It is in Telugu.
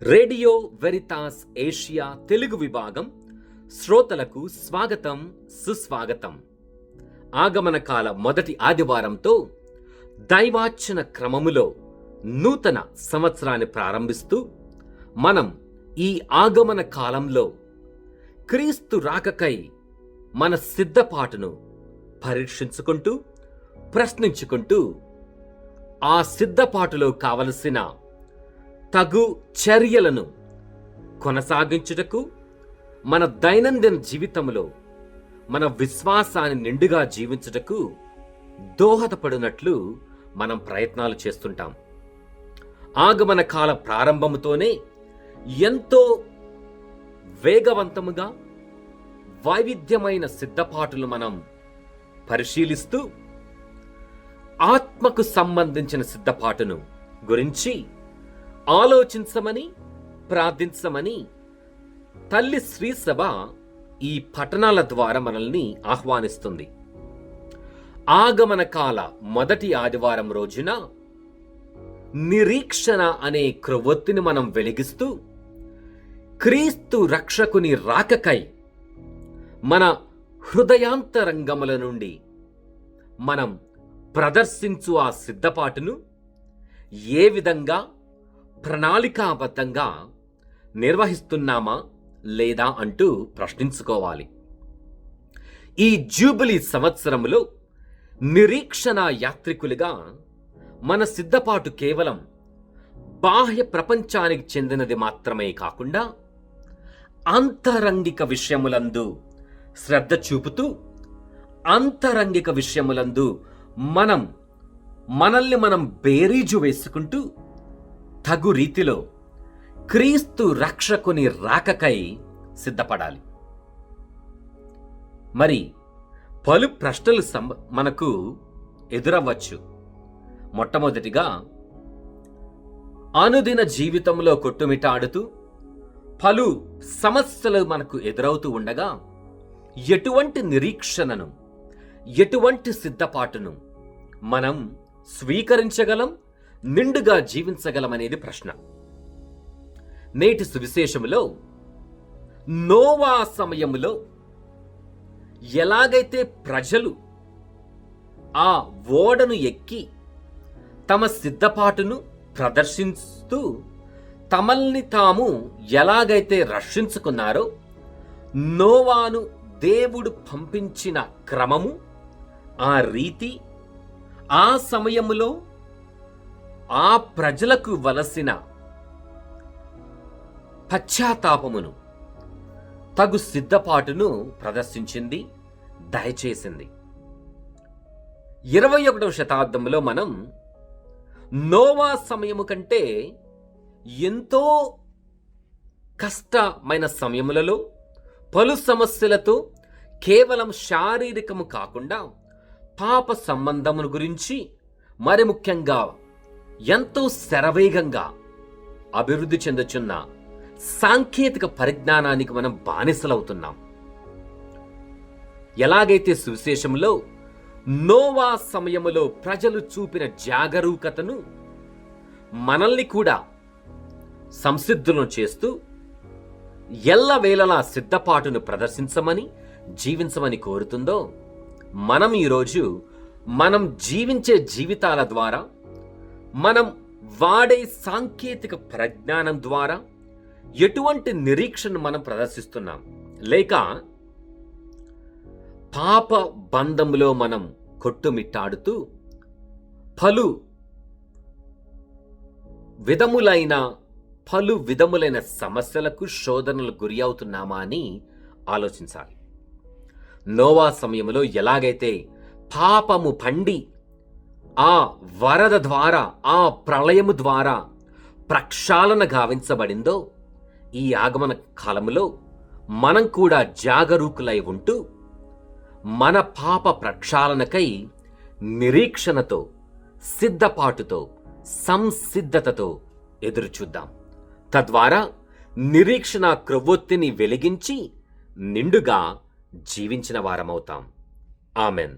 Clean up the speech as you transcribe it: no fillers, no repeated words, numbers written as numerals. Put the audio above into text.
రేడియో వెరితాస్ ఏషియా తెలుగు విభాగం శ్రోతలకు స్వాగతం, సుస్వాగతం. ఆగమన కాల మొదటి ఆదివారంతో దైవార్చన క్రమములో నూతన సంవత్సరాన్ని ప్రారంభిస్తూ మనం ఈ ఆగమన కాలంలో క్రీస్తు రాకకై మన సిద్ధపాటును పరీక్షించుకుంటూ, ప్రశ్నించుకుంటూ ఆ సిద్ధపాటులో కావలసిన తగు చర్యలను కొనసాగించుటకు, మన దైనందిన జీవితంలో మన విశ్వాసాన్ని నిండుగా జీవించుటకు దోహదపడినట్లు మనం ప్రయత్నాలు చేస్తుంటాం. ఆగమన కాల ప్రారంభముతోనే ఎంతో వేగవంతముగా వైవిధ్యమైన సిద్ధపాటులు మనం పరిశీలిస్తూ ఆత్మకు సంబంధించిన సిద్ధపాటును గురించి ఆలోచించమని, ప్రార్థించమని తల్లి శ్రీసభ ఈ పఠనాల ద్వారా మనల్ని ఆహ్వానిస్తుంది. ఆగమన కాల మొదటి ఆదివారం రోజున నిరీక్షణ అనే క్రొవ్వొత్తిని మనం వెలిగిస్తూ క్రీస్తు రక్షకుని రాకకై మన హృదయాంతరంగముల నుండి మనం ప్రదర్శించు ఆ సిద్ధపాటును ఏ విధంగా ప్రణాళికాబద్ధంగా నిర్వహిస్తున్నామా లేదా అంటూ ప్రశ్నించుకోవాలి. ఈ జూబిలీ సంవత్సరంలో నిరీక్షణ యాత్రికులుగా మన సిద్ధపాటు కేవలం బాహ్య ప్రపంచానికి చెందినది మాత్రమే కాకుండా అంతరంగిక విషయములందు శ్రద్ధ చూపుతూ, అంతరంగిక విషయములందు మనల్ని మనం బేరీజు వేసుకుంటూ తగు రీతిలో క్రీస్తు రక్షకుని రాకకై సిద్ధపడాలి. మరి పలు ప్రశ్నలు మనకు ఎదురవ్వచ్చు. మొట్టమొదటిగా, అనుదిన జీవితంలో కొట్టుమిటాడుతూ పలు సమస్యలు మనకు ఎదురవుతూ ఉండగా ఎటువంటి నిరీక్షణను, ఎటువంటి సిద్ధపాటును మనం స్వీకరించగలం, నిండుగా జీవించగలమనేది ప్రశ్న. నేటి సువిశేషములో నోవా సమయములో ఎలాగైతే ప్రజలు ఆ ఓడను ఎక్కి తమ సిద్ధపాటును ప్రదర్శిస్తూ తమల్ని తాము ఎలాగైతే రక్షించుకున్నారో, నోవాను దేవుడు పంపించిన క్రమము, ఆ రీతి, ఆ సమయములో ఆ ప్రజలకు వలసిన పశ్చాత్తాపమును, తగు సిద్ధపాటును ప్రదర్శించింది, దయచేసింది. 21వ శతాబ్దంలో మనం నోవా సమయము కంటే ఎంతో కష్టమైన సమయములలో పలు సమస్యలతో కేవలం శారీరకము కాకుండా పాప సంబంధమును గురించి, మరి ముఖ్యంగా ఎంతో శరవేగంగా అభివృద్ధి చెందుచున్న సాంకేతిక పరిజ్ఞానానికి మనం బానిసలవుతున్నాం. ఎలాగైతే సువిశేషంలో నోవా సమయములో ప్రజలు చూపిన జాగరూకతను మనల్ని కూడా సంసిద్ధులను చేస్తూ ఎల్లవేళలా సిద్ధపాటును ప్రదర్శించమని, జీవించమని కోరుతుందో, మనం ఈరోజు మనం జీవించే జీవితాల ద్వారా, మనం వాడే సాంకేతిక పరిజ్ఞానం ద్వారా ఎటువంటి నిరీక్షను మనం ప్రదర్శిస్తున్నాం, లేక పాప బంధంలో మనం కొట్టుమిట్టాడుతూ పలు విధములైన సమస్యలకు, శోధనలకు గురి అవుతున్నామా అని ఆలోచించాలి. నోవా సమయంలో ఎలాగైతే పాపము పండి ఆ వరద ద్వారా, ఆ ప్రళయము ద్వారా ప్రక్షాళన గావించబడిందో, ఈ ఆగమన కాలంలో మనం కూడా జాగరూకులై ఉంటూ మన పాప ప్రక్షాళనకై నిరీక్షణతో, సిద్ధపాటుతో, సంసిద్ధతతో ఎదురుచూద్దాం. తద్వారా నిరీక్షణ క్రొవ్వొత్తిని వెలిగించి నిండుగా జీవించిన వారమవుతాం. ఆమెన్.